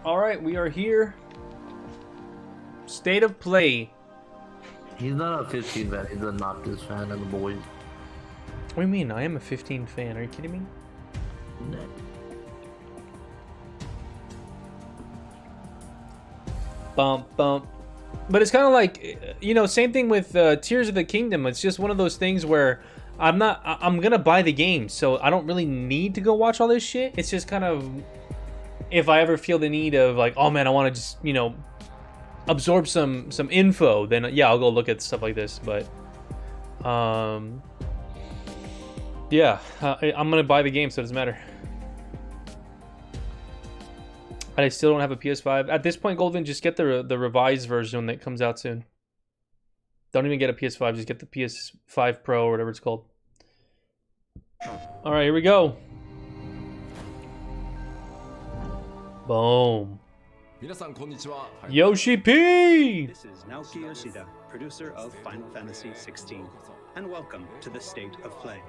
Alright, we are here. State of play. He's not a 15 fan, he's a Noctis fan and the boys. What do you mean? I am a 15 fan. Are you kidding me? Nah. Bump, bump. But it's kind of like, you know, same thing with Tears of the Kingdom. It's just one of those things where I'm gonna buy the game, so I don't really need to go watch all this shit. It's just kind of, if I ever feel the need of like, oh man, I want to just, you know, absorb some info, then yeah, I'll go look at stuff like this. But yeah, I'm gonna buy the game, so it doesn't matter. And I still don't have a PS5 at this point. Golden, just get the revised version that comes out soon. Don't even get a PS5, just get the PS5 Pro or whatever it's called. All right, here we go. Boom. Yoshi P! This is Naoki Yoshida, producer of Final Fantasy XVI, and welcome to the State of Play.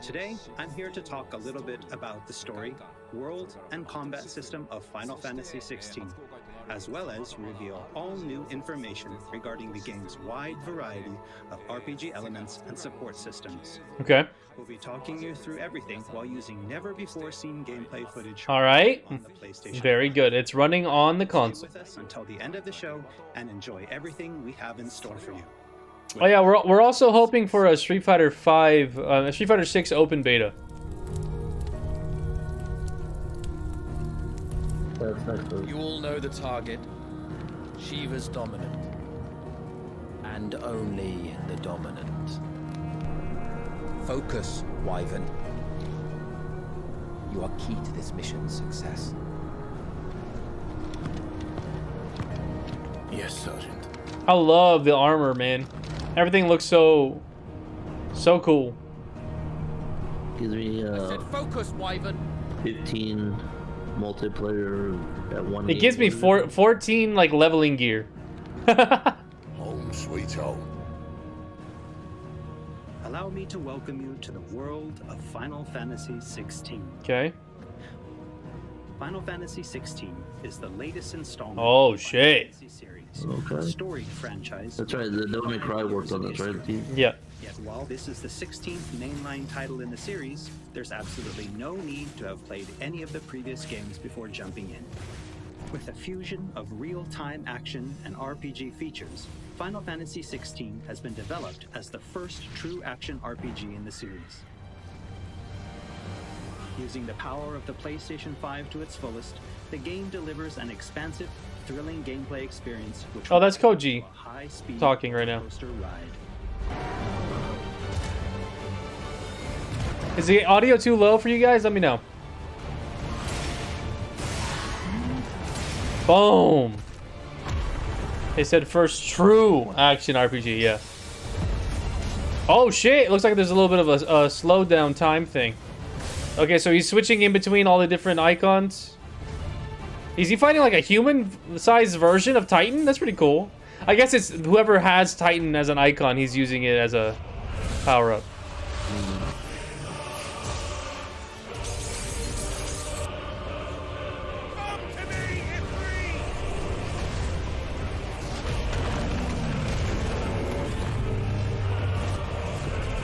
Today, I'm here to talk a little bit about the story, world, and combat system of Final Fantasy XVI, as well as reveal all new information regarding the game's wide variety of RPG elements and support systems. Okay. We'll be talking you through everything while using never-before-seen gameplay footage all right. on the PlayStation. Very good. It's running on the console. Stay with us until the end of the show and enjoy everything we have in store for you. Oh yeah, we're also hoping for a Street Fighter 6 open beta. That's not You all know the target. Shiva's dominant. And only the dominant. Focus, Wyvern. You are key to this mission's success. Yes, Sergeant. I love the armor, man. Everything looks so cool. Gives me Focus, Wyvern. 15 multiplayer at one. It gives me 14 like leveling gear. Home sweet home. Allow me to welcome you to the world of Final Fantasy XVI. Okay. Final Fantasy XVI is the latest installment Oh, of the shit. Final Fantasy series, Okay. a storied franchise. That's right, the Devil May Cry worked on this, right? Yeah. Yet while this is the 16th mainline title in the series, there's absolutely no need to have played any of the previous games before jumping in. With a fusion of real-time action and RPG features, Final Fantasy XVI has been developed as the first true action RPG in the series. Using the power of the PlayStation 5 to its fullest, the game delivers an expansive, thrilling gameplay experience which Oh, that's Koji a high-speed talking right now. coaster ride. Is the audio too low for you guys? Let me know. Boom. They said first true action RPG, yeah. Oh shit, it looks like there's a little bit of a slowdown time thing. Okay, so he's switching in between all the different icons. Is he fighting like a human-sized version of Titan? That's pretty cool. I guess it's whoever has Titan as an icon, he's using it as a power-up.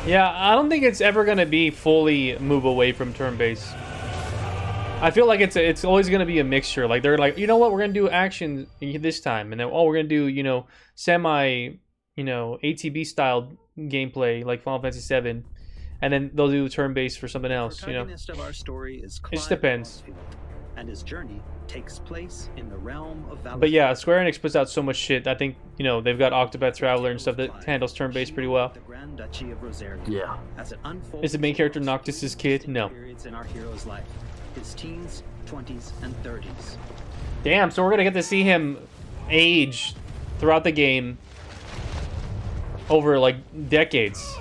Yeah, I don't think it's ever gonna be fully move away from turn-based. I feel like it's always gonna be a mixture. Like they're like, you know what, we're gonna do action this time, and then oh, we're gonna do, you know, semi, you know, ATB style gameplay like Final Fantasy VII, and then they'll do turn-based for something else. You know, The protagonist of our story is it just depends. Clive Osfield, and his journey takes place in the realm of Valley. But yeah, Square Enix puts out so much shit. I think, you know, they've got Octopath Traveler and stuff that handles turn-based pretty well. The Grand Duchy of Rosaria. Yeah. As it unfolds, Is the main character Noctis's kid? No. periods in our hero's life, his teens, 20s, and 30s. Damn, so we're gonna get to see him age throughout the game over like decades.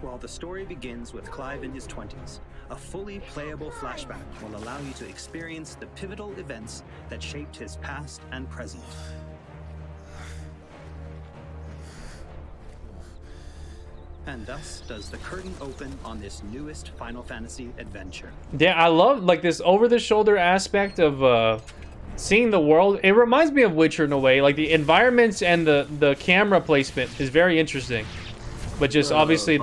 While the story begins with Clive in his 20s, a fully playable flashback will allow you to experience the pivotal events that shaped his past and present. And thus does the curtain open on this newest Final Fantasy adventure. Yeah, I love like this over-the-shoulder aspect of seeing the world. It reminds me of Witcher in a way. Like the environments and the camera placement is very interesting. But just obviously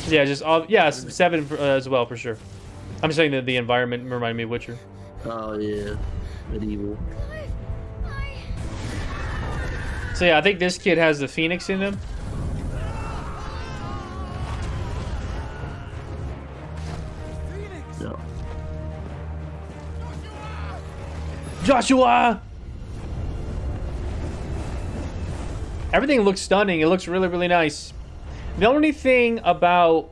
yeah, 7 as well for sure. I'm saying that the environment reminded me of Witcher. Oh yeah, medieval. So yeah, I think this kid has the Phoenix in him. No. Joshua! Everything looks stunning. It looks really, really nice. The only thing about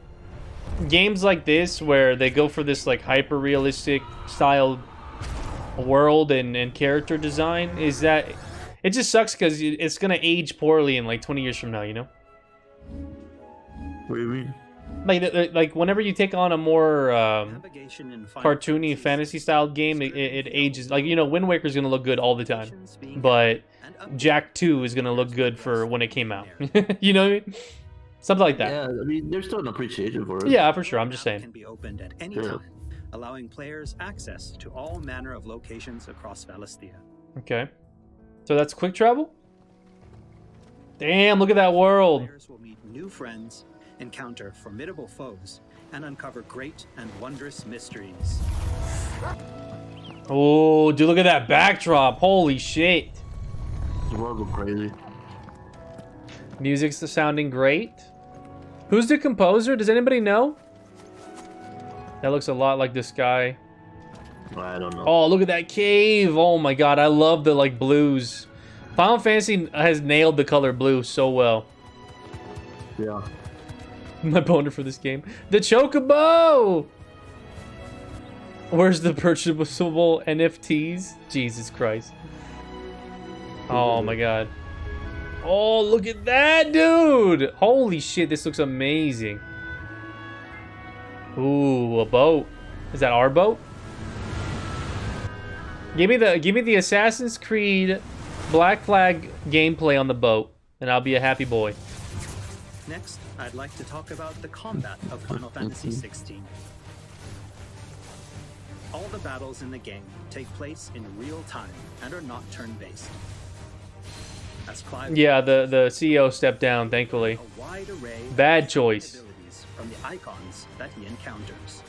games like this where they go for this like hyper-realistic style world and character design is that it just sucks because it's going to age poorly in like 20 years from now, you know? What do you mean? Like whenever you take on a more Navigation in Final cartoony Fantasy fantasy style game, it ages. Like, you know, Wind Waker's going to look good all the time. But Jack 2 is going to look good for when it came out. You know what I mean? Something like that. Yeah, I mean, there's still an appreciation for it. Yeah, for sure. I'm just Can saying. be opened at any Yeah. time, allowing players access to all manner of locations across Valisthea. Okay. So that's quick travel? Damn, look at that world. Players will meet new friends, encounter formidable foes, and uncover great and wondrous mysteries. Oh, dude, look at that backdrop. Holy shit. The world go crazy. Music's sounding great. Who's the composer? Does anybody know? That looks a lot like this guy. I don't know. Oh, look at that cave. Oh my god, I love the like blues. Final Fantasy has nailed the color blue so well. Yeah. My boner for this game. The Chocobo! Where's the purchasable NFTs? Jesus Christ. Oh my god. Oh, look at that, dude! Holy shit, this looks amazing. Ooh, a boat. Is that our boat? Give me the Assassin's Creed Black Flag gameplay on the boat, and I'll be a happy boy. Next, I'd like to talk about the combat of Final Fantasy XVI. All the battles in the game take place in real time and are not turn-based. As Clive Yeah, the CEO stepped down, thankfully. a wide array of Bad choice. abilities from the icons that he encounters.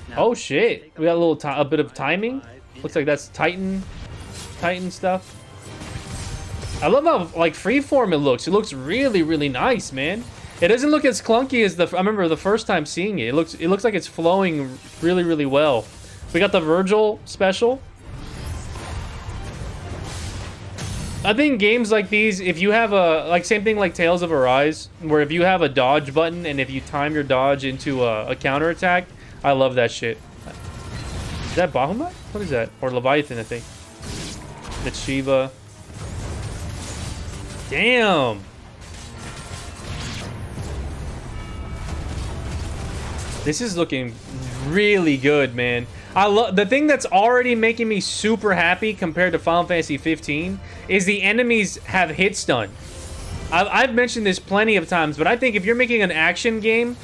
Now, Oh shit, take we got a bit of five timing. in Looks like that's Titan stuff. I love how like freeform it looks. It looks really, really nice, man. It doesn't look as clunky as I remember the first time seeing it. It looks like it's flowing really, really well. We got the Virgil special. I think games like these, if you have a same thing like Tales of Arise, where if you have a dodge button and if you time your dodge into a counterattack, I love that shit. Is that Bahamut? What is that? Or Leviathan, I think. That's Shiva. Damn. This is looking really good, man. I love the thing that's already making me super happy compared to Final Fantasy 15 is the enemies have hit stun. I've mentioned this plenty of times, but I think if you're making an action game,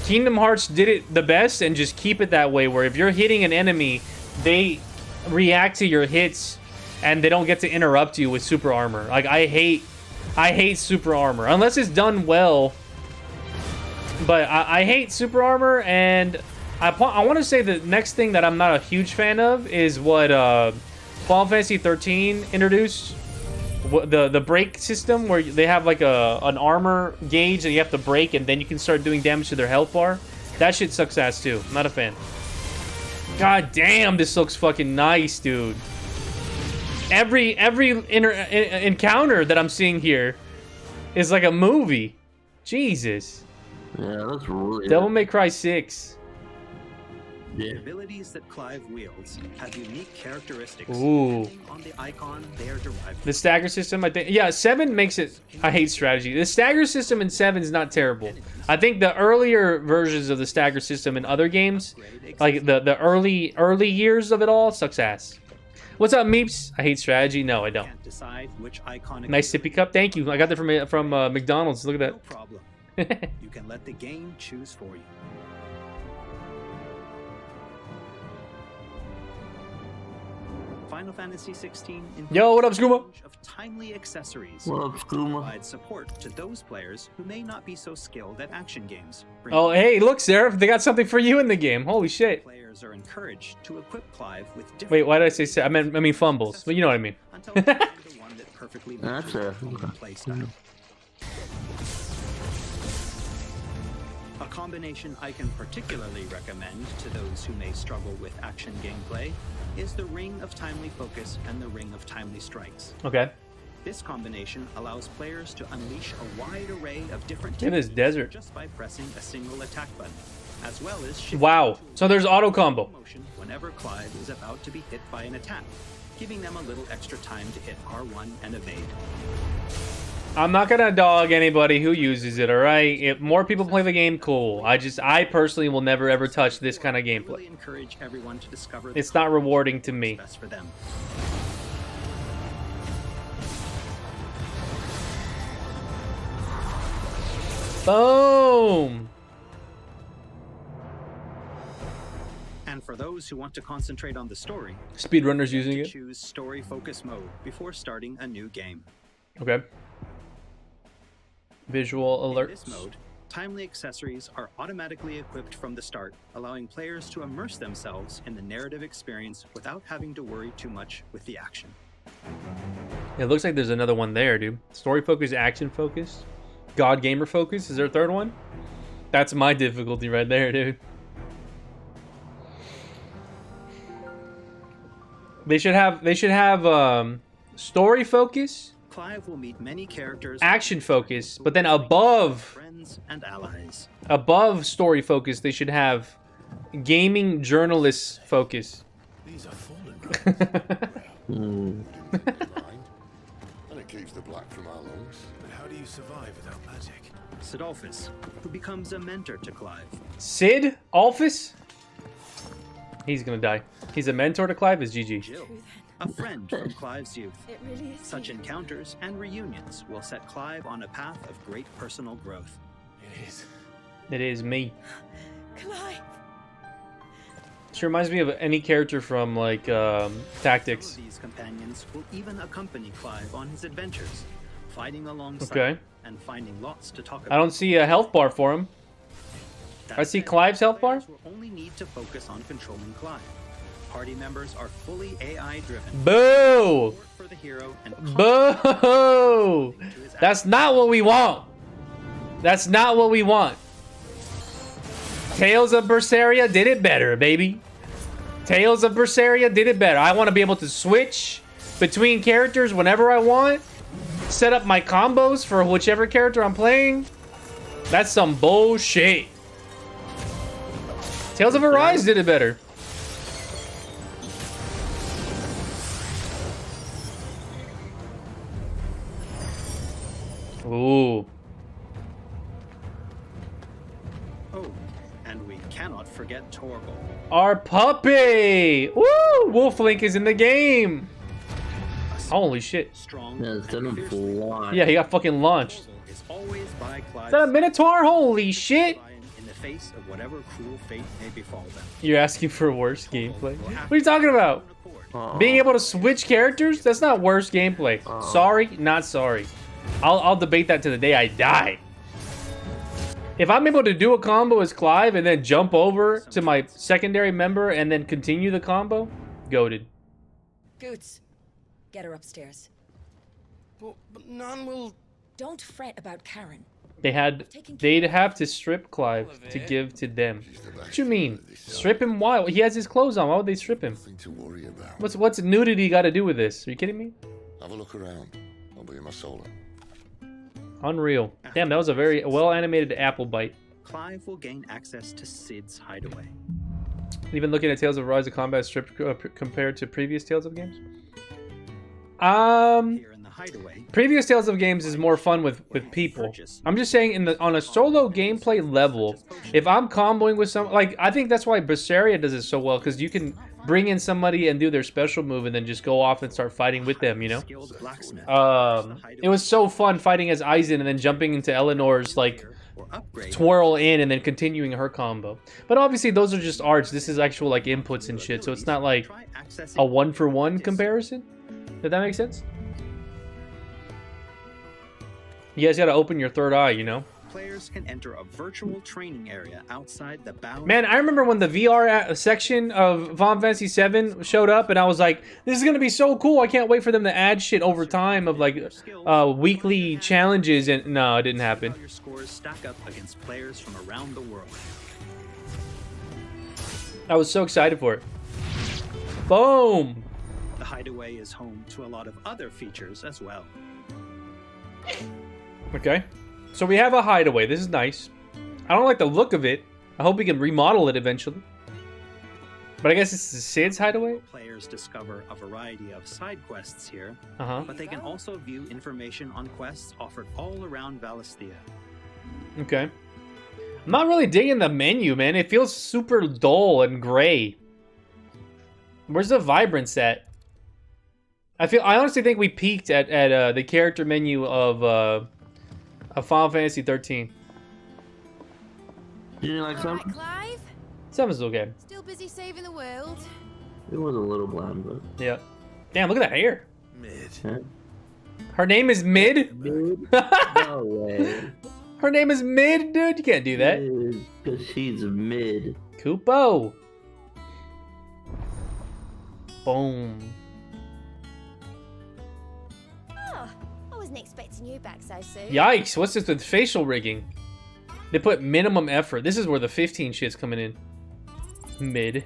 Kingdom Hearts did it the best, and just keep it that way, where if you're hitting an enemy, they react to your hits and they don't get to interrupt you with super armor. Like I hate super armor unless it's done well. But I hate super armor, and I want to say the next thing that I'm not a huge fan of is what Final Fantasy 13 introduced. The break system, where they have like an armor gauge and you have to break and then you can start doing damage to their health bar. That shit sucks ass too. I'm not a fan. God damn, this looks fucking nice, dude. Every encounter that I'm seeing here is like a movie. Jesus. Yeah, that's really Devil May Cry 6. The Yeah. abilities that Clive wields have unique characteristics. Ooh. Depending on the icon they are derived The stagger system, I think. Yeah, 7 makes it. I hate strategy. The stagger system in 7 is not terrible. I think the earlier versions of the stagger system in other games, like the early years of it all, sucks ass. What's up, Meeps? I hate strategy. No, I don't. Can't decide which iconic Nice sippy cup. Thank you. I got that from McDonald's. Look No at problem. that. You can let the game choose for you. Final Fantasy 16 Yo, what up, Skooma? of timely accessories What up, Skooma? provide support to those players who may not be so skilled at action games. Oh, hey, look, Sarah. They got something for you in the game. Holy shit. Players are encouraged to equip Clive with different Wait, why did I say Sarah? I mean fumbles. But you know what I mean. until they find the one that perfectly That's matches fair. their play style. A combination I can particularly recommend to those who may struggle with action gameplay is the Ring of Timely Focus and the Ring of Timely Strikes. Okay. This combination allows players to unleash a wide array of different Look at this techniques desert. just by pressing a single attack button, as well as shifting Wow. to So there's auto combo. motion whenever Clive is about to be hit by an attack, giving them a little extra time to hit R1 and evade. I'm not gonna dog anybody who uses it, alright? If more people play the game, cool. I personally will never ever touch this kind of I gameplay. really encourage everyone to discover the It's not rewarding to me. best for them. Boom! And for those who want to concentrate on the story, Speedrunners using to it. choose story focus mode before starting a new game. Okay. Visual In this alerts. mode, timely accessories are automatically equipped from the start, allowing players to immerse themselves in the narrative experience without having to worry too much with the action. It looks like there's another one there, dude. Story focus, action focus, God gamer focus. Is there a third one? That's my difficulty right there, dude. They should have story focus, Clive will meet many characters, action focus, but then above friends, and allies. story focus, they should have gaming journalist focus. These are fallen grounds. Hmm. Blind, and it keeps the black from our lungs. But how do you survive without magic? Sidolphus, who becomes a mentor to Clive. Sid Alphys? He's gonna die. He's a mentor to Clive. Is GG. Jill, a friend from Clive's youth. It really is. Such encounters and reunions will set Clive on a path of great personal growth. It is. It is me. Clive. She reminds me of any character from like Tactics. Some of these companions will even accompany Clive on his adventures, fighting alongside Okay. him and finding lots to talk about. I don't see a health bar for him. That I see said, Clive's health bar. players will only need to focus on controlling Clive. Party members are fully AI driven. Boo! Support for the hero and Boo! That's not what we want. That's not what we want. Tales of Berseria did it better, baby. Tales of Berseria did it better. I want to be able to switch between characters whenever I want. Set up my combos for whichever character I'm playing. That's some bullshit. Tales of Arise did it better. Ooh. Oh, and we cannot forget Torgal. Our puppy! Woo! Wolflink is in the game! Holy shit. Strong Yeah, it's done and him fiercely. fly. Yeah, he got fucking launched. Torgal is always by Clive's Is that a Minotaur? Holy shit! side in the face of whatever cruel fate may befall them. You're asking for worse gameplay? What are you talking about? Uh-oh. Being able to switch characters? That's not worse gameplay. Sorry, not sorry. I'll debate that to the day I die. If I'm able to do a combo as Clive and then jump over to my secondary member and then continue the combo, goated. Goots, get her upstairs. But none will. Don't fret about Karen. They'd have to strip Clive to give to them. What you mean? Strip him? Why? He has his clothes on. Why would they strip him? Nothing to worry about. What's nudity got to do with this? Are you kidding me? Have a look around. I'll be in my solar. Unreal. Damn, that was a very well animated apple bite. Clive will gain access to Sid's hideaway. Even looking at Tales of Rise of Combat stripped compared to previous Tales of games. Um, Here in the hideaway, previous Tales of games is more fun with people. I'm just saying on a solo gameplay level, if I'm comboing with some, like, I think that's why Berseria does it so well, because you can bring in somebody and do their special move and then just go off and start fighting with them, you know? Skilled blacksmith. It was so fun fighting as Aizen and then jumping into Eleanor's, like, Or upgrade twirl in and then continuing her combo. But obviously those are just arts. This is actual, like, inputs and shit, so it's not like Try accessing a one-for-one comparison. Did that make sense? You guys gotta open your third eye, you know? Players can enter a virtual training area outside the bounds. Man, I remember when the VR section of Final Fantasy VII showed up, and I was like, this is gonna be so cool. I can't wait for them to add shit over time of, like, weekly challenges, and no, it didn't happen. How your scores stack up against players from around the world. I was so excited for it. Boom! The Hideaway is home to a lot of other features as well. Okay. So we have a hideaway. This is nice. I don't like the look of it. I hope we can remodel it eventually. But I guess this is Sid's hideaway? Players discover a variety of side quests here, Uh-huh. but they can also view information on quests offered all around Valisthea. Okay. I'm not really digging the menu, man. It feels super dull and gray. Where's the vibrance at? I honestly think we peaked at the character menu of Final Fantasy 13. Did you like All some? right, Clive. 7's okay. Still busy saving the world. It was a little bland, but Yeah. Damn, look at that hair. Mid. yeah. Her name is Mid? Dude, no way. Her name is Mid, dude? You can't do that. Because she's mid. Kupo. Boom. Oh, I wasn't expecting you back so soon. Yikes, what's this with facial rigging? They put minimum effort. This is where the 15 shit's coming in. Mid.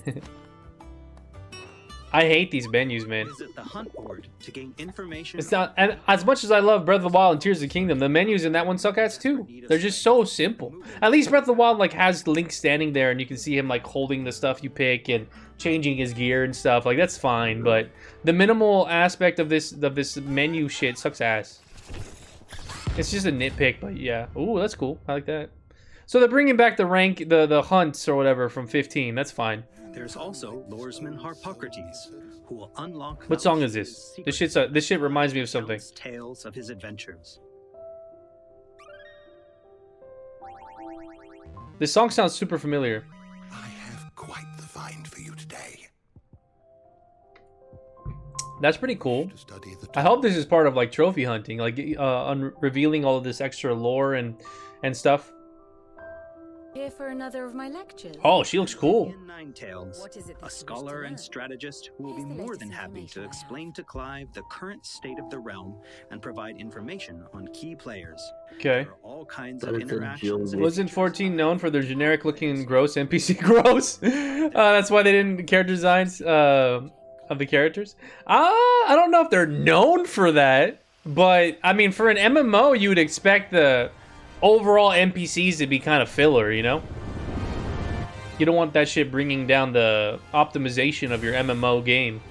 I hate these menus, man. Visit the hunt board to gain information. It's not, and as much as I love Breath of the Wild and Tears of the Kingdom, the menus in that one suck ass too. They're just so simple. At least Breath of the Wild like has Link standing there and you can see him like holding the stuff you pick and changing his gear and stuff. Like that's fine, but the minimal aspect of this menu shit sucks ass. It's just a nitpick, but yeah. Ooh, that's cool. I like that. So they're bringing back the rank, the hunts or whatever from 15. That's fine. There's also Lordman Harpocrates, who will unlock. What song is Valisthea's this? secrets. This shit reminds me of something. Countless tales of his adventures. This song sounds super familiar. I have quite the find for you today. That's pretty cool. To study the I hope this is part of like trophy hunting, like revealing all of this extra lore and stuff. Here for another of my lectures. Oh, she looks cool. In Nine Tails, What is it that you a wish to scholar and learn? strategist who will be Here's the more latest than happy to information I have. explain to Clive the current state of the realm and provide information on key players. Okay. There are all kinds That of is a interactions. joke. Wasn't 14 known for their generic-looking gross NPC gross? That's why they didn't character designs of the characters. I don't know if they're known for that, but I mean, for an MMO, you would expect the overall NPCs to be kind of filler, you know? You don't want that shit bringing down the optimization of your MMO game.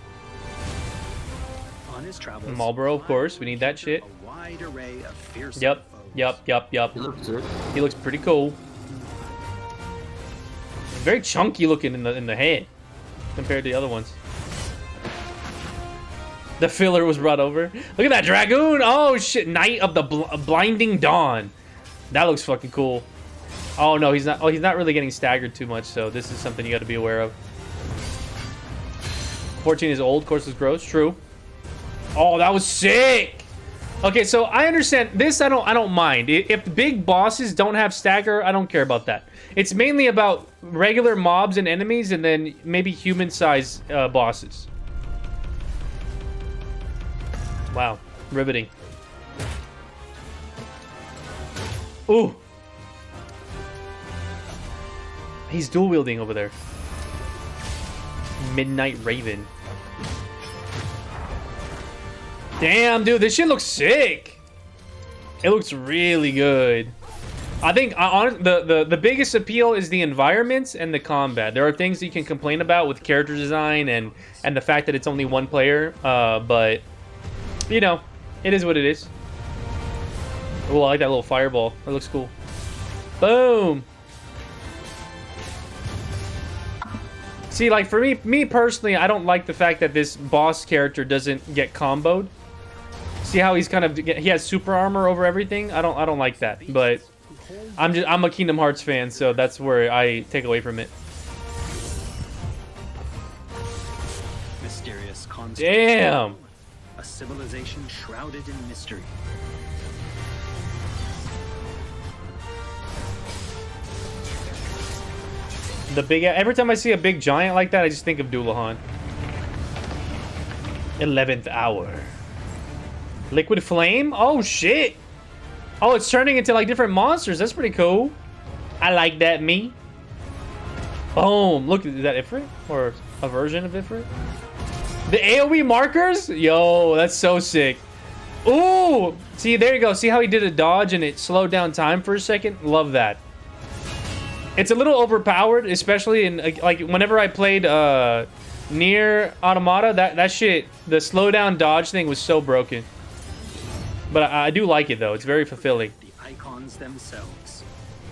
On his travels, Marlboro, of Clive course, will we need that encounter shit. A wide array of fearsome Yep, foes. yep. He looks sick. He looks pretty cool. Very chunky looking in the head compared to the other ones. The filler was brought over. Look at that dragoon! Oh shit! Night of the Blinding Dawn. That looks fucking cool. Oh no, he's not. Oh, he's not really getting staggered too much. So this is something you got to be aware of. 14 is old. Course is gross. True. Oh, that was sick. Okay, so I understand this. I don't mind. If the big bosses don't have stagger, I don't care about that. It's mainly about regular mobs and enemies, and then maybe human-sized bosses. Wow, riveting. Ooh. He's dual wielding over there. Midnight Raven. Damn, dude, this shit looks sick. It looks really good. I think the biggest appeal is the environments and the combat. There are things that you can complain about with character design and the fact that it's only one player, but you know, it is what it is. Oh, I like that little fireball. That looks cool. Boom. See, like for me personally, I don't like the fact that this boss character doesn't get comboed. See how he's kind of he has super armor over everything? I don't like that. But I'm a Kingdom Hearts fan, so that's where I take away from it. Mysterious construct. Damn. A civilization shrouded in mystery. The big every time I see a big giant like that, I just think of Doulahan. 11th hour. Liquid flame? Oh shit. Oh, it's turning into like different monsters. That's pretty cool. I like that, me. Boom. Look, is that Ifrit? Or a version of Ifrit? The AoE markers? Yo, that's so sick. Ooh. See, there you go. See how he did a dodge and it slowed down time for a second? Love that. It's a little overpowered, especially in like whenever I played Nier Automata. That shit, the slowdown dodge thing was so broken. But I do like it though. It's very fulfilling. The icons themselves.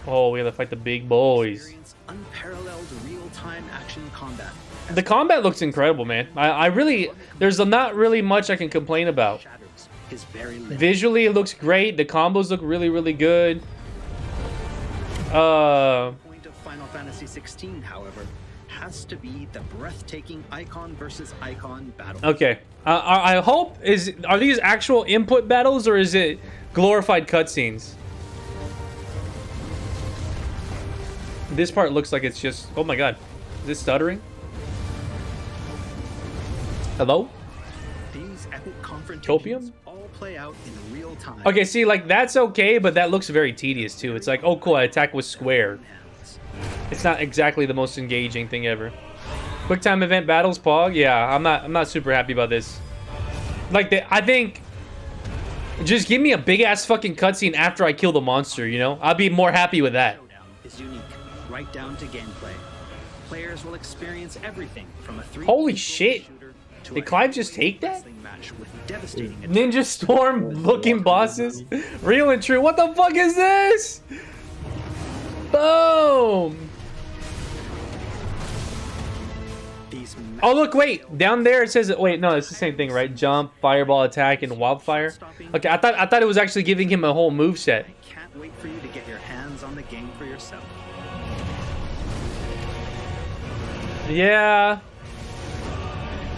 Oh, we have to fight the big boys. Experience unparalleled real-time action combat. The combat looks incredible, man. I really, there's not really much I can complain about. Shatters his very limits. Visually, it looks great. The combos look really, really good. Point of Final Fantasy 16, however, has to be the breathtaking icon versus icon battle. Okay. I hope are these actual input battles or is it glorified cutscenes? This part looks like it's just. Oh my god, is it stuttering? Hello? These epic confrontations Copium? all play out in real time. Okay, see, like that's okay, but that looks very tedious too. It's like, oh cool, I attack with square. It's not exactly the most engaging thing ever. Quick time event battles, Pog. Yeah, I'm not super happy about this. Like I think just give me a big ass fucking cutscene after I kill the monster, you know? I'll be more happy with that. Showdown is unique, right down to gameplay. Players will experience everything from a 3D Holy shit. shooter to Did a Clive just take that? wrestling match with devastating Ninja Storm looking bosses. Real and true. What the fuck is this? Boom. Oh look, wait. Down there it says wait, no, it's the same thing, right? Jump, fireball attack, and wildfire. Okay, I thought it was actually giving him a whole move set. I can't wait for you to get your hands on the game for yourself. Yeah.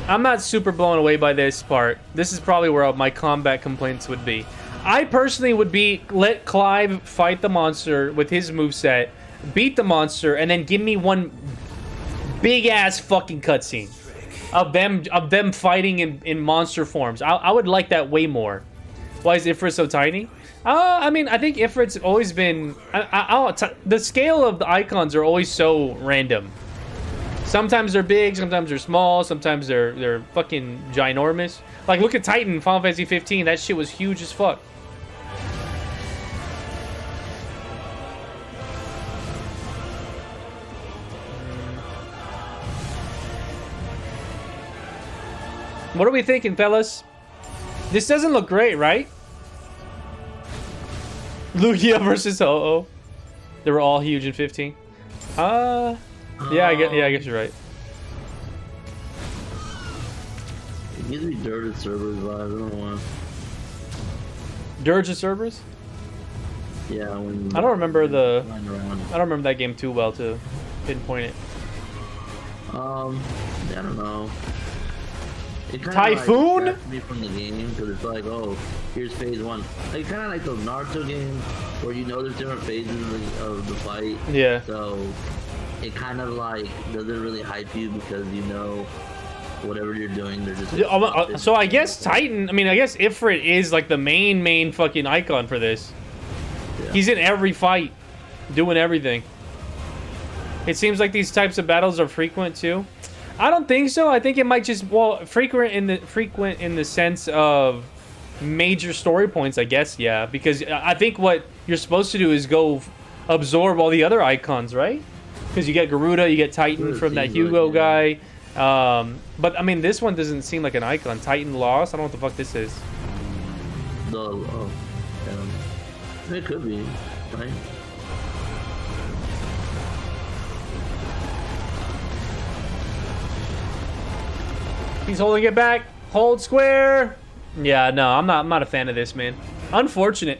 I'm not super blown away by this part. This is probably where my combat complaints would be. I personally would be let Clive fight the monster with his moveset, beat the monster, and then give me one big ass fucking cutscene of them fighting in monster forms. I would like that way more. Why is Ifrit so tiny? I mean, I think Ifrit's always been. The scale of the icons are always so random. Sometimes they're big, sometimes they're small, sometimes they're fucking ginormous. Like look at Titan in Final Fantasy 15. That shit was huge as fuck. What are we thinking, fellas? This doesn't look great, right? Lugia versus Ho-Oh. They were all huge in 15. Yeah, I guess you're right. It gives me Dirge Servers vibes. I don't know why. Dirge of Cerberus? Yeah, when I don't remember flying around. I don't remember that game too well to pinpoint it. I don't know. It kinda Typhoon? Like me from the game because it's like, oh, here's phase one. Like kind of like those Naruto games where you know there's different phases of the fight. Yeah. So it kind of like doesn't really hype you because you know whatever you're doing, they're just. So I guess Titan. I mean, I guess Ifrit is like the main fucking icon for this. Yeah. He's in every fight, doing everything. It seems like these types of battles are frequent too. I don't think so. I think it might just frequent in the sense of major story points. I guess yeah, because I think what you're supposed to do is go absorb all the other icons, right? Because you get Garuda, you get Titan from that Hugo guy. But I mean, this one doesn't seem like an icon. Titan lost. I don't know what the fuck this is. It could be, right? He's holding it back. Hold square. Yeah, no, I'm not a fan of this, man. Unfortunate.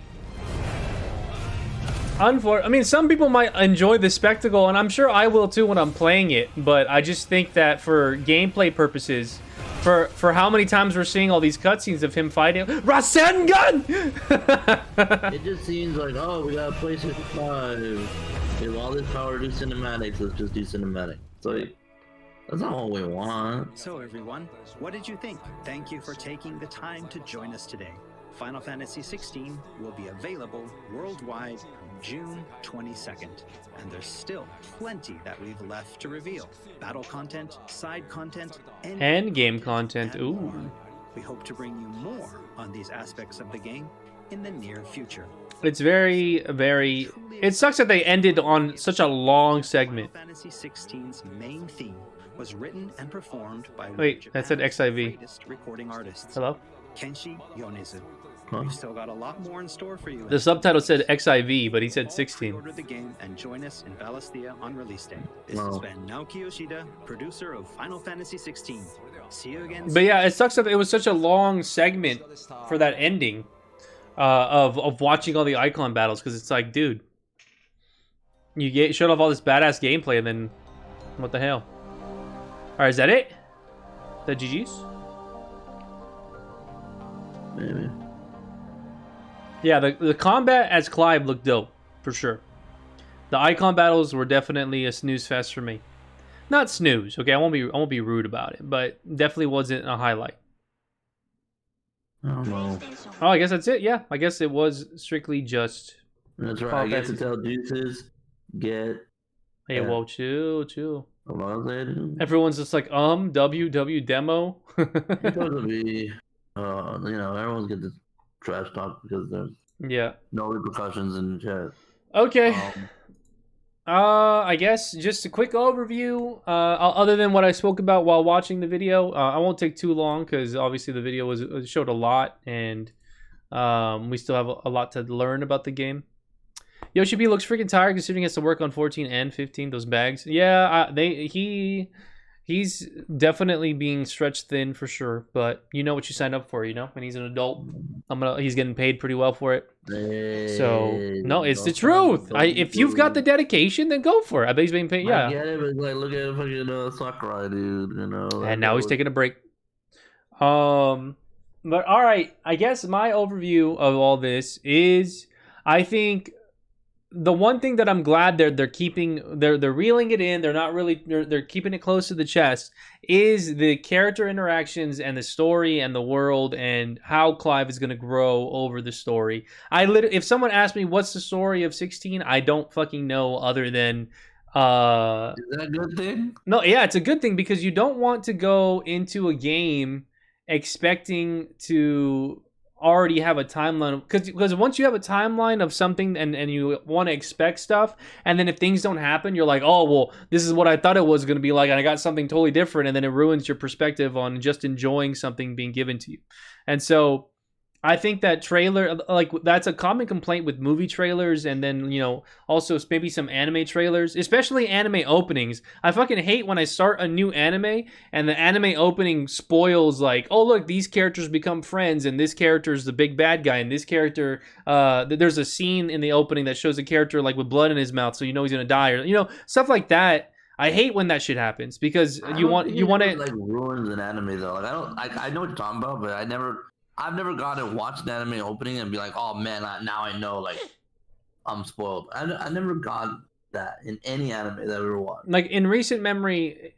I mean, some people might enjoy the spectacle, and I'm sure I will too when I'm playing it, but I just think that for gameplay purposes, for how many times we're seeing all these cutscenes of him fighting Rasengan! It just seems like, oh, we got a PlayStation 5. We have all this power to do cinematics, let's just do cinematics. So that's not what we want. So everyone, what did you think? Thank you for taking the time to join us today. Final Fantasy XVI will be available worldwide June 22nd, and there's still plenty that we've left to reveal. Battle content, side content, and game content. and Ooh. more. We hope to bring you more on these aspects of the game in the near future. It's very, very... It sucks that they ended on such a long segment. Final Fantasy XVI's main theme was written and performed by Wait, that said Japan's XIV. greatest recording artists, Hello? Kenshi Yonezu. Huh? We've still got a lot more in store for you. The subtitle said XIV, but he said 16. Order the game and join us in Valisthea on release day. This has Wow. been Naoki Yoshida, producer of Final Fantasy XVI. See you again. But yeah, it sucks that it was such a long segment for that ending of watching all the icon battles, because it's like, dude, you showed off all this badass gameplay, and then what the hell? All right, is that it? The GG's? Maybe. Yeah, the combat as Clive looked dope for sure. The icon battles were definitely a snooze fest for me. Not snooze, okay? I won't be rude about it, but definitely wasn't a highlight. I don't know. Oh, I guess that's it. Yeah, I guess it was strictly just. That's right. Final I get to Fantasy. tell Juices, get. Hey, Yeah. whoa, chill. What was it? Everyone's just like, WW demo. It's supposed to be, everyone's get this trash talk because there's Yeah. no repercussions in chat. Okay. Um, I guess just a quick overview. Other than what I spoke about while watching the video, I won't take too long because obviously the video showed a lot, and we still have a lot to learn about the game. Yoshi B looks freaking tired considering he has to work on 14 and 15. Those bags, yeah. He's definitely being stretched thin for sure. But you know what you signed up for, and he's an adult. He's getting paid pretty well for it. So no, it's the truth. If you've got the dedication, then go for it. I bet he's being paid. I Yeah. get it, but like, look at fucking Sakurai, dude. And now he's taking a break. But all right, I guess my overview of all this is, I think the one thing that I'm glad they're keeping, they're reeling it in. They're not really, they're keeping it close to the chest, is the character interactions and the story and the world and how Clive is going to grow over the story. If someone asked me what's the story of 16, I don't fucking know, other than Is that a good thing? no, yeah, it's a good thing, because you don't want to go into a game expecting to already have a timeline, because once you have a timeline of something and you want to expect stuff, and then if things don't happen, you're like, oh well, this is what I thought it was going to be like, and I got something totally different, and then it ruins your perspective on just enjoying something being given to you. And so I think that trailer, like, that's a common complaint with movie trailers, and then, also maybe some anime trailers, especially anime openings. I fucking hate when I start a new anime and the anime opening spoils, like, oh look, these characters become friends, and this character is the big bad guy, and this character, there's a scene in the opening that shows a character like with blood in his mouth, so you know he's gonna die, or stuff like that. I hate when that shit happens, because you want to like ruins an anime though. Like I know what you're talking about, but I've never gone and watched an anime opening and be like, oh man, now I know, like, I'm spoiled. I never got that in any anime that I ever watched. Like, in recent memory,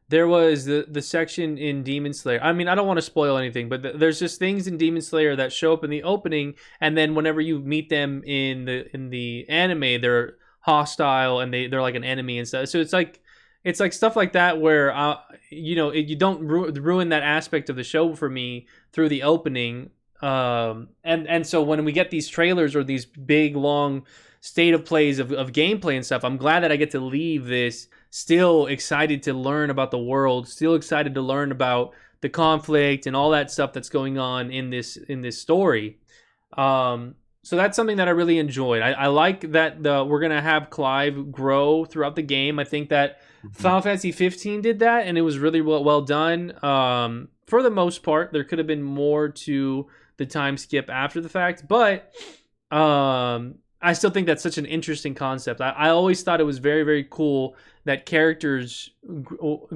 there was the section in Demon Slayer. I mean, I don't want to spoil anything, but there's just things in Demon Slayer that show up in the opening, and then whenever you meet them in the anime, they're hostile and they're like an enemy and stuff. So it's like stuff like that where you don't ruin that aspect of the show for me through the opening. And so when we get these trailers or these big long state of plays of gameplay and stuff, I'm glad that I get to leave this still excited to learn about the world, still excited to learn about the conflict and all that stuff that's going on in this story. So that's something that I really enjoyed. I like that we're gonna have Clive grow throughout the game. I think that Final Fantasy 15 did that, and it was really well done. For the most part, there could have been more to the time skip after the fact, but I still think that's such an interesting concept. I always thought it was very, very cool that characters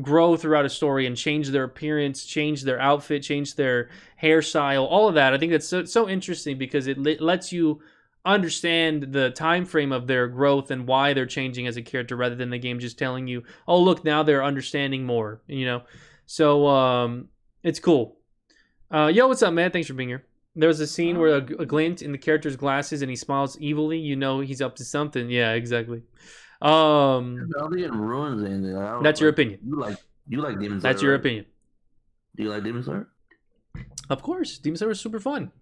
grow throughout a story and change their appearance, change their outfit, change their hairstyle, all of that. I think that's so interesting because it lets you understand the time frame of their growth and why they're changing as a character rather than the game just telling you, oh, look, now they're understanding more, you know? So it's cool. Yo, what's up, man? Thanks for being here. There was a scene where a glint in the character's glasses and he smiles evilly. You know he's up to something. Yeah, exactly. I don't think it ruins anything. That's your opinion. You like Demon Slayer. That's your right? opinion. Do you like Demon Slayer? Of course, Demon Slayer was super fun.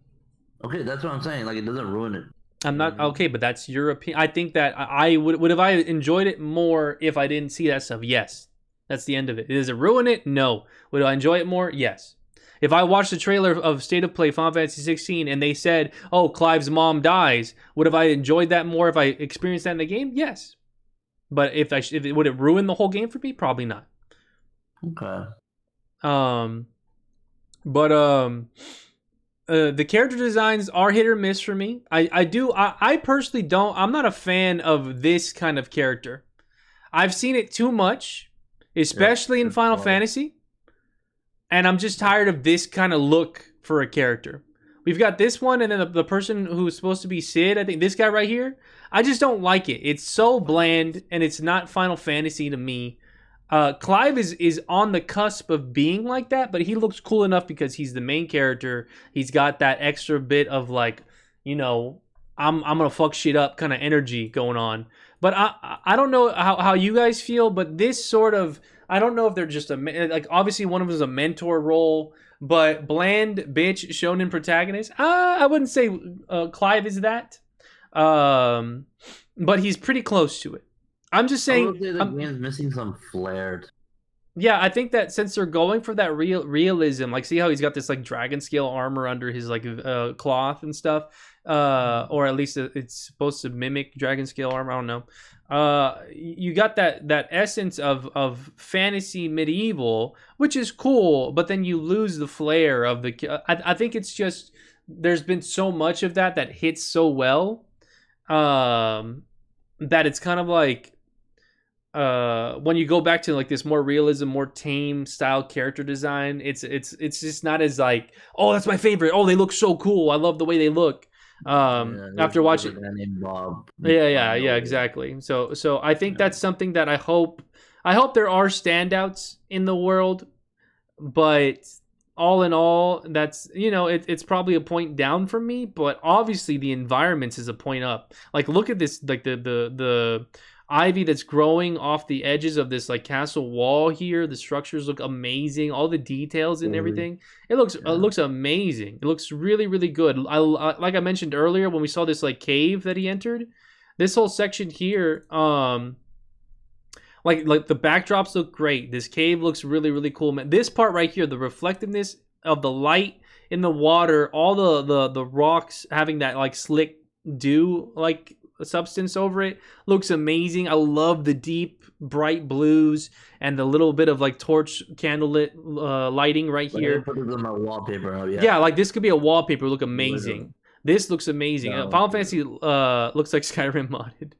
Okay, that's what I'm saying. Like, it doesn't ruin it. I'm not okay, but that's your opinion. I think that I would have I enjoyed it more if I didn't see that stuff. Yes, that's the end of it. Does it ruin it? No. Would I enjoy it more? Yes. If I watched the trailer of State of Play Final Fantasy 16 and they said, "Oh, Clive's mom dies," would have I enjoyed that more if I experienced that in the game? Yes. But if it would it ruin the whole game for me? Probably not. Okay. The character designs are hit or miss for me. I personally don't. I'm not a fan of this kind of character. I've seen it too much, especially in Final Fantasy. And I'm just tired of this kind of look for a character. We've got this one, and then the person who's supposed to be Sid, I think this guy right here, I just don't like it. It's so bland, and it's not Final Fantasy to me. Clive is on the cusp of being like that, but he looks cool enough because he's the main character. He's got that extra bit of like, you know, I'm gonna fuck shit up kind of energy going on. But I don't know how you guys feel, but this sort of, I don't know if they're just like, obviously one of them is a mentor role, but bland bitch shonen protagonist. I wouldn't say Clive is that, but he's pretty close to it. I'm just saying. I would say the game's missing some flair. Yeah, I think that since they're going for that realism, like see how he's got this like dragon scale armor under his like cloth and stuff, or at least it's supposed to mimic dragon scale armor. I don't know. You got that essence of fantasy medieval, which is cool, but then you lose the flair of the. I think it's just there's been so much of that hits so well, that it's kind of like. When you go back to like this more realism, more tame style character design, it's just not as like, oh, that's my favorite. Oh, they look so cool. I love the way they look. After watching, yeah, exactly. So I think that's something that I hope there are standouts in the world, but all in all, that's, you know, it's probably a point down for me. But obviously, the environments is a point up. Like, look at this, like the ivy that's growing off the edges of this like castle wall here. The structures look amazing. All the details and everything. It looks amazing. It looks really, really good. I like I mentioned earlier when we saw this like cave that he entered. This whole section here, like the backdrops look great. This cave looks really, really cool, man. This part right here, the reflectiveness of the light in the water, all the rocks having that like slick dew like substance over it looks amazing. I love the deep bright blues and the little bit of like torch candlelit lighting right here. Put it on my wallpaper. Yeah, like this could be a wallpaper. Look amazing. This looks amazing. Final Fantasy looks like Skyrim modded.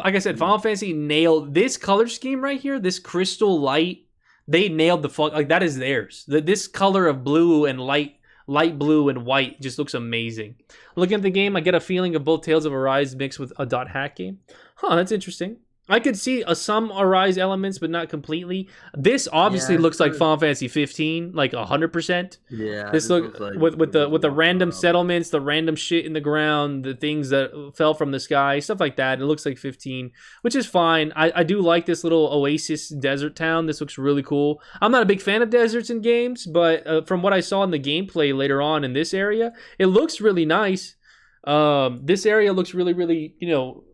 Like I said, Final Fantasy nailed this color scheme right here. This crystal light, they nailed the fuck. Like that is theirs. This color of blue and light blue and white just looks amazing. Looking at the game, I get a feeling of both Tales of Arise mixed with a dot hack game. Huh, that's interesting. I could see some Arise elements, but not completely. This obviously looks like Final Fantasy 15, like 100%. Yeah. This looks like with the random settlements, the random shit in the ground, the things that fell from the sky, stuff like that. It looks like 15, which is fine. I do like this little oasis desert town. This looks really cool. I'm not a big fan of deserts in games, but from what I saw in the gameplay later on in this area, it looks really nice. This area looks really, really, you know.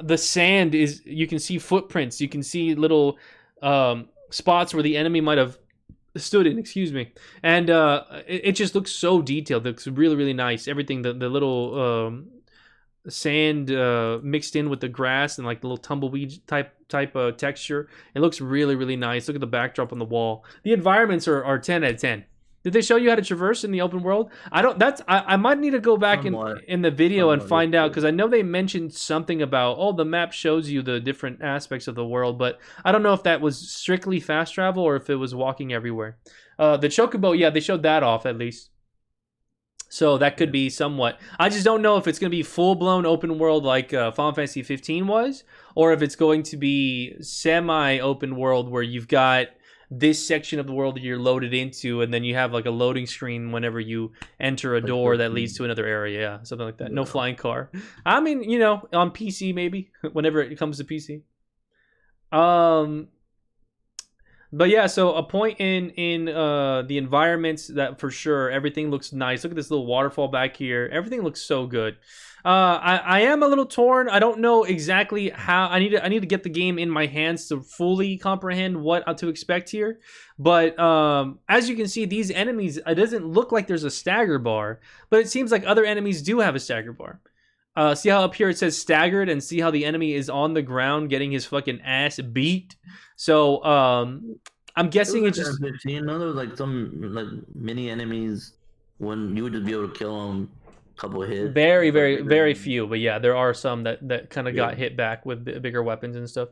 The sand is, you can see footprints. You can see little spots where the enemy might have student, excuse me. And it just looks so detailed. It looks really, really nice. Everything, the little sand mixed in with the grass and like the little tumbleweed type texture. It looks really, really nice. Look at the backdrop on the wall. The environments are 10 out of 10. Did they show you how to traverse in the open world? I might need to go back in the video and find out, because I know they mentioned something about, the map shows you the different aspects of the world, but I don't know if that was strictly fast travel or if it was walking everywhere. The Chocobo, yeah, they showed that off at least. So that could be somewhat. I just don't know if it's going to be full-blown open world like Final Fantasy 15 was, or if it's going to be semi-open world where you've got this section of the world that you're loaded into, and then you have like a loading screen whenever you enter a door that leads to another area. Yeah, something like that. No flying car. I mean, on PC maybe, whenever it comes to PC. But yeah, so a point in the environments that for sure everything looks nice. Look at this little waterfall back here. Everything looks so good. I am a little torn. I don't know exactly how. I need to get the game in my hands to fully comprehend what to expect here. But as you can see, these enemies, it doesn't look like there's a stagger bar, but it seems like other enemies do have a stagger bar. See how up here it says staggered, and see how the enemy is on the ground getting his fucking ass beat. So I'm guessing it's just 15. No, there was like some like mini enemies when you would just be able to kill them. Couple of hits. Very, very, very few, but yeah, there are some that kind of got hit back with bigger weapons and stuff.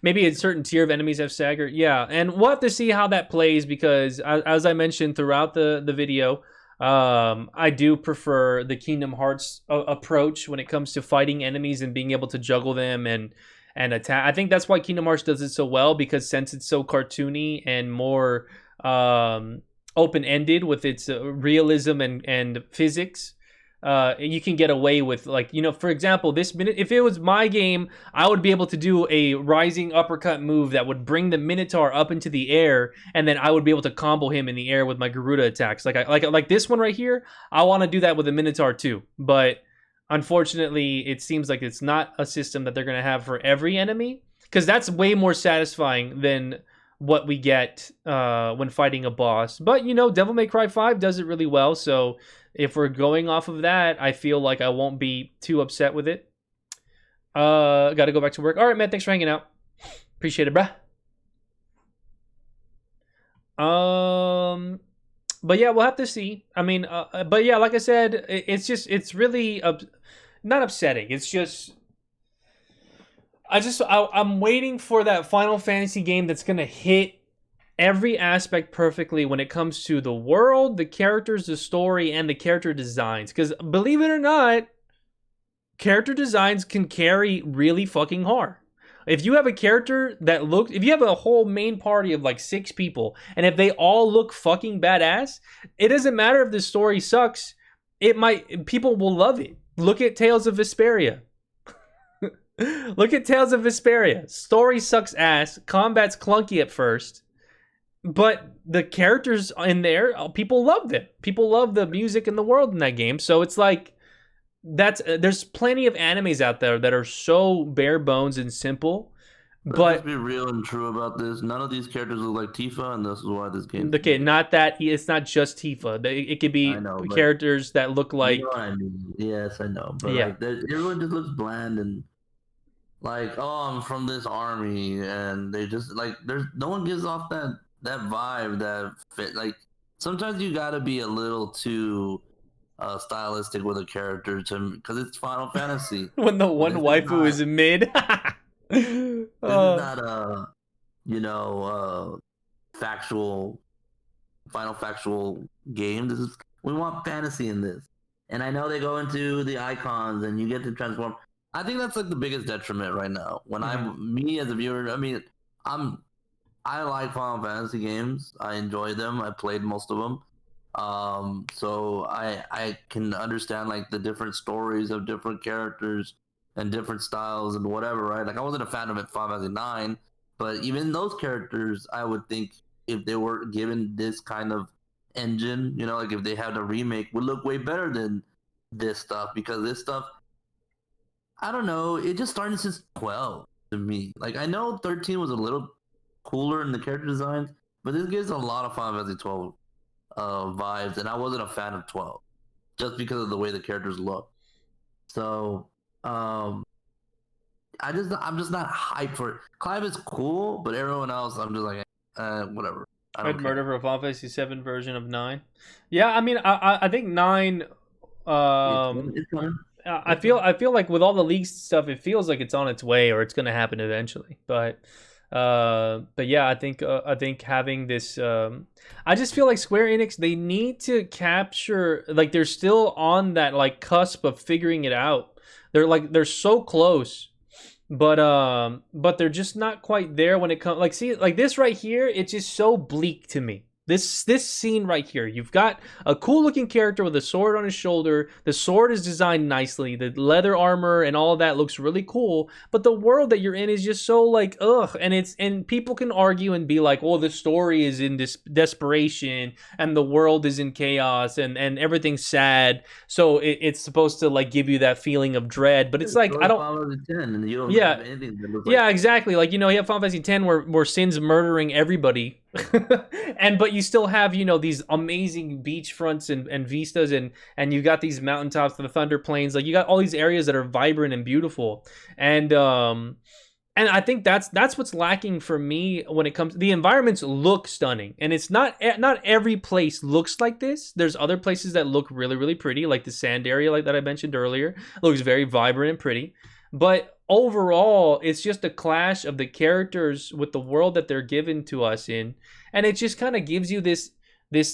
Maybe a certain tier of enemies have staggered. Yeah, and we'll have to see how that plays, because as I mentioned throughout the video, I do prefer the Kingdom Hearts approach when it comes to fighting enemies and being able to juggle them and attack. I think that's why Kingdom Hearts does it so well, because since it's so cartoony and more open-ended with its realism and physics, you can get away with, like, for example, this minute, if it was my game, I would be able to do a rising uppercut move that would bring the Minotaur up into the air, and then I would be able to combo him in the air with my Garuda attacks. Like this one right here, I want to do that with a Minotaur too, but unfortunately, it seems like it's not a system that they're going to have for every enemy, because that's way more satisfying than what we get when fighting a boss. But, Devil May Cry 5 does it really well, so if we're going off of that, I feel like I won't be too upset with it. Gotta go back to work. All right, man, thanks for hanging out. Appreciate it, bruh. But yeah, we'll have to see. I mean, but yeah, like I said, it's really not upsetting. It's just, I'm waiting for that Final Fantasy game that's gonna hit every aspect perfectly when it comes to the world, the characters, the story, and the character designs. Because believe it or not, character designs can carry really fucking hard. If you have a character if you have a whole main party of like 6 people, and if they all look fucking badass, it doesn't matter if the story sucks. People will love it. Look at Tales of Vesperia. Look at Tales of Vesperia. Story sucks ass. Combat's clunky at first. But the characters in there, people love them. People love the music and the world in that game. So it's like, there's plenty of animes out there that are so bare bones and simple. But let's be real and true about this. None of these characters look like Tifa, and this is why this game. Okay, not that. It's not just Tifa. It could be characters that look like. You know what I mean? Yes, I know. But yeah, like, everyone just looks bland and like, I'm from this army, and they just like, there's no one gives off that vibe that fit. Like, sometimes you gotta be a little too stylistic with a character because it's Final Fantasy. When the one waifu is mid. This is not a factual game. We want fantasy in this, and I know they go into the icons and you get to transform. I think that's like the biggest detriment right now. When me as a viewer, I mean, I like Final Fantasy games. I enjoy them. I played most of them. So I can understand like the different stories of different characters and different styles and whatever, right? Like, I wasn't a fan of it Final Fantasy 9, but even those characters, I would think if they were given this kind of engine, like if they had a remake, would look way better than this stuff, because this stuff, I don't know, it just started since 12 to me. Like, I know 13 was a little cooler in the character designs, But this gives a lot of Final Fantasy 12 vibes, and I wasn't a fan of 12 just because of the way the characters look. So, I'm just not hyped for it. Clive is cool, but everyone else, I'm just like, whatever. I don't I'd care. murder for a Final Fantasy 7 version of 9. Yeah, I mean, I think 9. It's coming. I feel like with all the leaks stuff, it feels like it's on its way or it's going to happen eventually. But yeah, I think having this, I just feel like Square Enix, they need to capture, like they're still on that like cusp of figuring it out. They're so close, but they're just not quite there when it comes. Like, see, like this right here, it's just so bleak to me. This scene right here, you've got a cool looking character with a sword on his shoulder. The sword is designed nicely. The leather armor and all of that looks really cool. But the world that you're in is just so like ugh. And people can argue and be like, oh, the story is in this desperation and the world is in chaos and everything's sad. So it's supposed to like give you that feeling of dread. But it's like I don't. Final Fantasy 10, and you don't Yeah. have anything that looks Yeah, like exactly. Like, you know, you have Final Fantasy X where Sin's murdering everybody. But you still have, you know, these amazing beach fronts and vistas and you got these mountaintops, the thunder plains. Like you got all these areas that are vibrant and beautiful. And I think that's what's lacking for me when it comes. The environments look stunning, and it's not every place looks like this. There's other places that look really, really pretty, like the sand area, like that I mentioned earlier. It looks very vibrant and pretty. But overall, it's just a clash of the characters with the world that they're given to us in, and it just kind of gives you this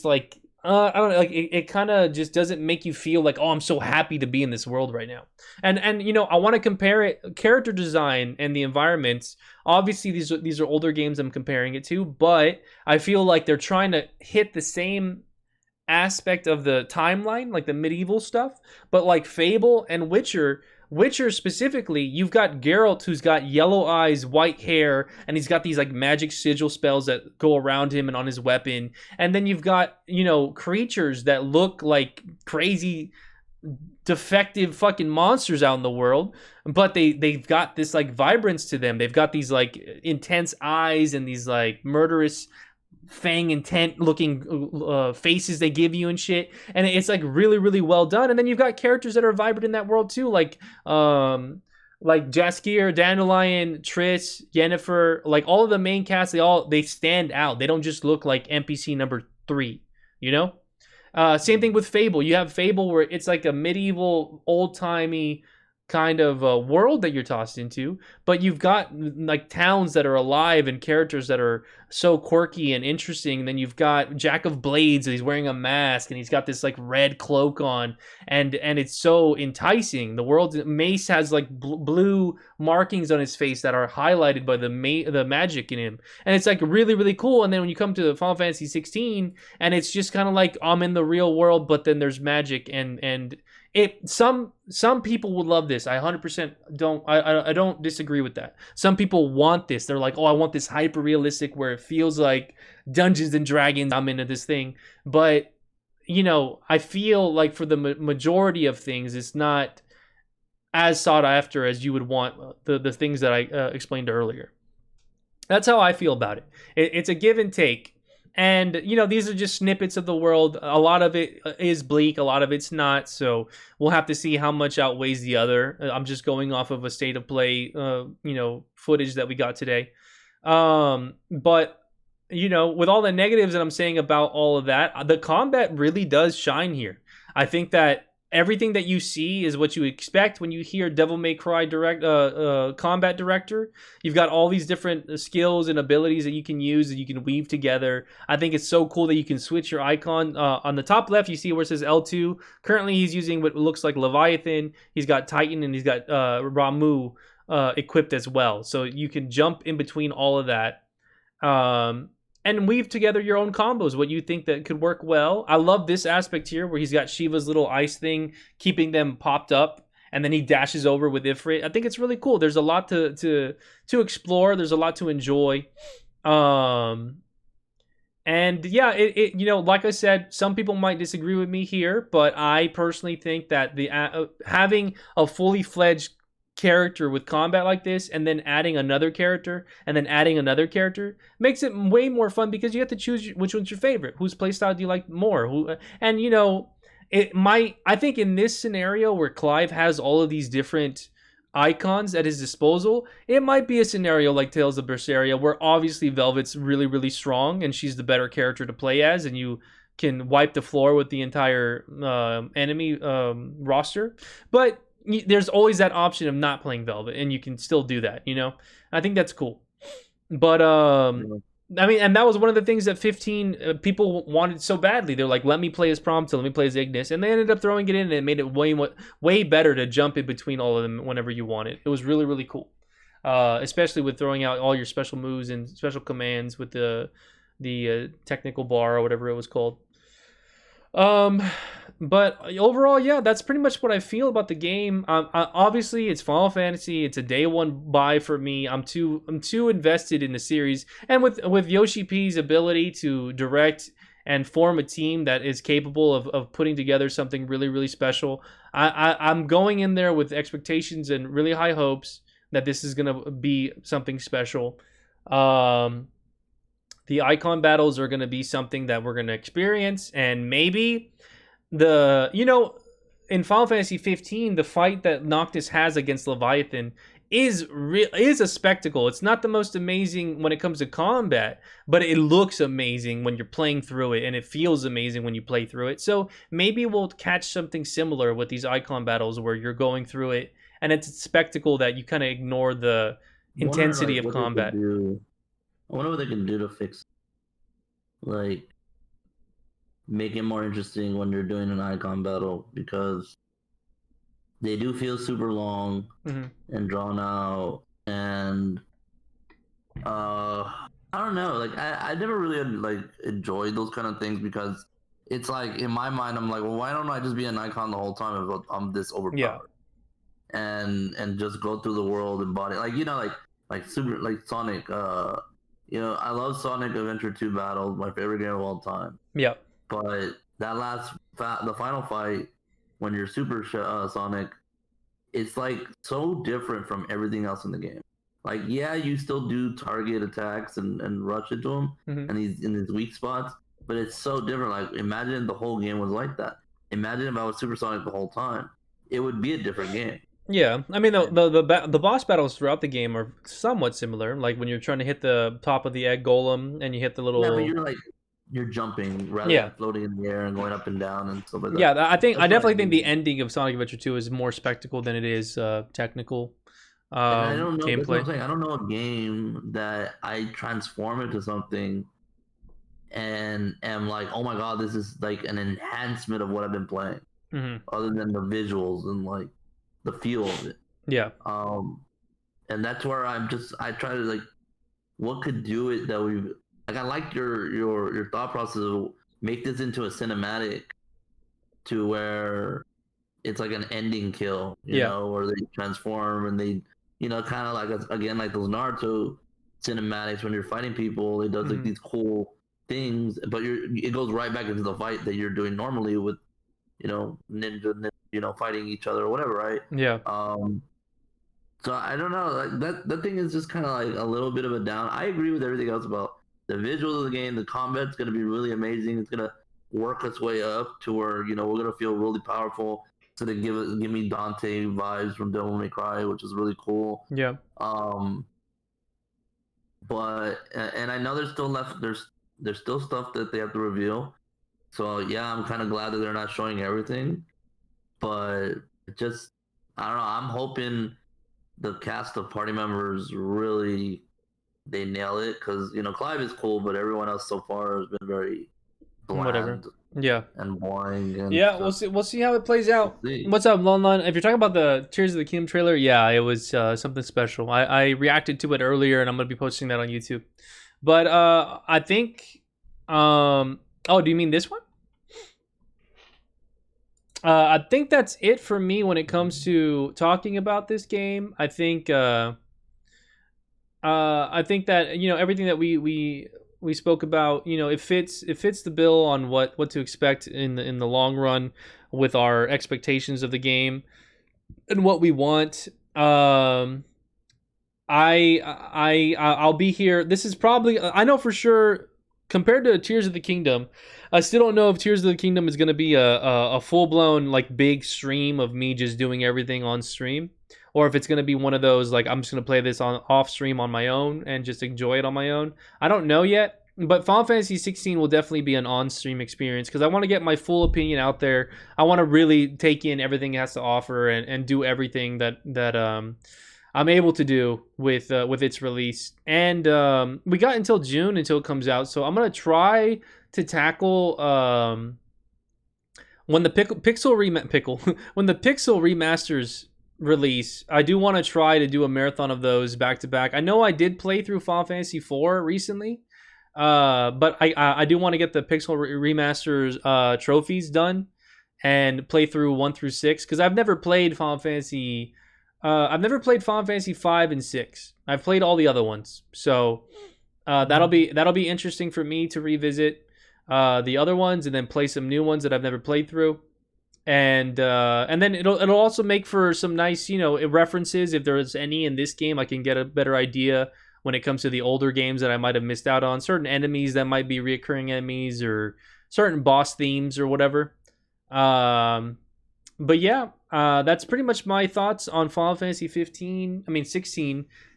like I don't know, like it kind of just doesn't make you feel like, oh, I'm so happy to be in this world right now. And you know, I want to compare it, character design and the environments. Obviously, these are older games I'm comparing it to, but I feel like they're trying to hit the same aspect of the timeline, like the medieval stuff, but like Fable and Witcher specifically, you've got Geralt who's got yellow eyes, white hair, and he's got these like magic sigil spells that go around him and on his weapon. And then you've got, you know, creatures that look like crazy defective fucking monsters out in the world, but they've got this like vibrance to them. They've got these like intense eyes and these like murderous fang intent looking faces they give you and shit, and it's like really, really well done. And then you've got characters that are vibrant in that world too, like Jaskier, Dandelion, Triss, Yennefer, like all of the main cast. They stand out. They don't just look like NPC number 3, you know. Same thing with Fable. You have Fable where it's like a medieval, old-timey kind of world that you're tossed into, but you've got like towns that are alive and characters that are so quirky and interesting. And then you've got Jack of Blades, and he's wearing a mask and he's got this like red cloak on, and it's so enticing. The world, Mace has like blue markings on his face that are highlighted by the magic in him, and it's like really, really cool. And then when you come to Final Fantasy 16, and it's just kind of like I'm in the real world, but then there's magic and some people would love this. I 100% don't disagree with that. Some people want this. They're like, oh, I want this hyper realistic where it feels like Dungeons and Dragons. I'm into this thing, but you know, I feel like for the majority of things, it's not as sought after as you would want the things that I explained earlier. That's how I feel about it. It's a give and take. And, you know, these are just snippets of the world. A lot of it is bleak. A lot of it's not. So we'll have to see how much outweighs the other. I'm just going off of a state of play, you know, footage that we got today. But, you know, with all the negatives that I'm saying about all of that, the combat really does shine here. I think that everything that you see is what you expect when you hear Devil May Cry combat director. You've got all these different skills and abilities that you can use that you can weave together. I think it's so cool that you can switch your icon. On the top left, you see where it says L2. Currently, he's using what looks like Leviathan. He's got Titan and he's got Ramu equipped as well. So you can jump in between all of that. And weave together your own combos, what you think that could work well. I love this aspect here where he's got Shiva's little ice thing keeping them popped up, and then he dashes over with Ifrit. I think it's really cool. There's a lot to explore. There's a lot to enjoy. And yeah, it you know, like I said, some people might disagree with me here, but I personally think that the having a fully fledged character with combat like this, and then adding another character, and then adding another character, makes it way more fun because you have to choose which one's your favorite. Whose playstyle do you like more? And I think in this scenario where Clive has all of these different icons at his disposal, it might be a scenario like Tales of Berseria where obviously Velvet's really, really strong and she's the better character to play as, and you can wipe the floor with the entire enemy roster. But there's always that option of not playing Velvet, and you can still do that, I think that's cool. But I mean, and that was one of the things that 15 people wanted so badly. They're like, let me play as Prompto, let me play as Ignis. And they ended up throwing it in, and it made it way better to jump in between all of them whenever you want it. It was really, really cool. Especially with throwing out all your special moves and special commands with the technical bar or whatever it was called. But overall, yeah, that's pretty much what I feel about the game. Obviously, it's Final Fantasy. It's a day one buy for me. I'm too invested in the series, and with Yoshi P's ability to direct and form a team that is capable of putting together something really, really special, I'm going in there with expectations and really high hopes that this is gonna be something special. The icon battles are gonna be something that we're gonna experience, and maybe in Final Fantasy 15, the fight that Noctis has against Leviathan is a spectacle. It's not the most amazing when it comes to combat, but it looks amazing when you're playing through it, and it feels amazing when you play through it. So maybe we'll catch something similar with these icon battles where you're going through it, and it's a spectacle that you kind of ignore the intensity of combat. I wonder what they can do to fix, like, make it more interesting when you're doing an icon battle, because they do feel super long and drawn out, and I don't know, like I never really enjoyed those kind of things, because it's like, in my mind, I'm like, well, why don't I just be an icon the whole time if I'm this overpowered? And just go through the world and body, like super, like Sonic. I love Sonic Adventure 2 battles, my favorite game of all time. Yeah. But that the final fight, when you're Super Sonic, it's like so different from everything else in the game. Like, yeah, you still do target attacks and rush into him, and he's in his weak spots, but it's so different. Like, imagine the whole game was like that. Imagine if I was Super Sonic the whole time. It would be a different game. Yeah, I mean the boss battles throughout the game are somewhat similar. Like when you're trying to hit the top of the egg golem and you hit the little. Yeah, but you're jumping rather than floating in the air and going up and down and stuff like that. Yeah, I definitely think the ending of Sonic Adventure 2 is more spectacle than it is technical I don't know, gameplay. That's what I'm saying. I don't know a game that I transform into something and am like, oh my god, this is like an enhancement of what I've been playing, other than the visuals and like the feel of it. Yeah. And that's where I try to, like, what could do it that we like. I like your thought process of make this into a cinematic to where it's like an ending kill, you know, where they transform and they, kind of like, again, like those Naruto cinematics when you're fighting people, it does like these cool things, but it goes right back into the fight that you're doing normally with, ninja, fighting each other or whatever, right? Yeah. So I don't know, like that thing is just kind of like a little bit of a down. I agree with everything else about the visuals of the game. The combat's going to be really amazing. It's going to work its way up to where, we're going to feel really powerful. So they give me Dante vibes from Devil May Cry, which is really cool. Yeah. But and I know there's still stuff that they have to reveal. So yeah, I'm kind of glad that they're not showing everything. But just, I don't know. I'm hoping the cast of party members really, they nail it, because Clive is cool, but everyone else so far has been very bland. Whatever. Yeah. And boring. And yeah, we'll see how it plays out. What's up, Lon? If you're talking about the Tears of the Kingdom trailer, yeah, it was something special. I reacted to it earlier, and I'm gonna be posting that on YouTube. But I think, oh, do you mean this one? I think that's it for me when it comes to talking about this game. I think that everything that we spoke about, it fits the bill on what to expect in the long run with our expectations of the game and what we want. I'll be here. This is probably, I know for sure, compared to Tears of the Kingdom, I still don't know if Tears of the Kingdom is going to be a full-blown, like, big stream of me just doing everything on stream, or if it's going to be one of those, like, I'm just going to play this on off stream on my own and just enjoy it on my own. I don't know yet, but Final Fantasy 16 will definitely be an on-stream experience because I want to get my full opinion out there. I want to really take in everything it has to offer and do everything that I'm able to do with its release. And we got until June until it comes out, so I'm gonna try to tackle when the when the Pixel remasters release. I do want to try to do a marathon of those back to back. I know I did play through Final Fantasy IV recently, but I do want to get the Pixel remasters trophies done and play through 1 through 6 because I've never played Final Fantasy. I've never played Final Fantasy 5 and 6. I've played all the other ones, so that'll be interesting for me to revisit the other ones and then play some new ones that I've never played through, and then it'll also make for some nice references if there's any in this game. I can get a better idea when it comes to the older games that I might have missed out on, certain enemies that might be reoccurring enemies or certain boss themes or whatever. But yeah, that's pretty much my thoughts on Final Fantasy 16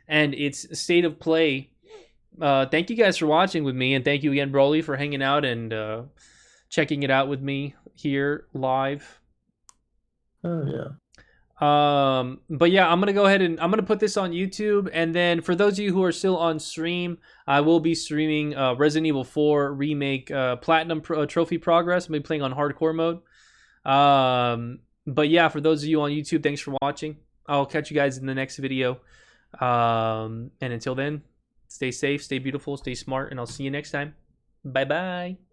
and its state of play. Thank you guys for watching with me, and thank you again, Broly, for hanging out and checking it out with me here live. Oh yeah. But yeah, I'm gonna go ahead and I'm gonna put this on YouTube, and then for those of you who are still on stream, I will be streaming Resident Evil 4 Remake Platinum Trophy Progress. I'm gonna be playing on Hardcore mode. But yeah, for those of you on YouTube, thanks for watching. I'll catch you guys in the next video. And until then, stay safe, stay beautiful, stay smart, and I'll see you next time. Bye-bye.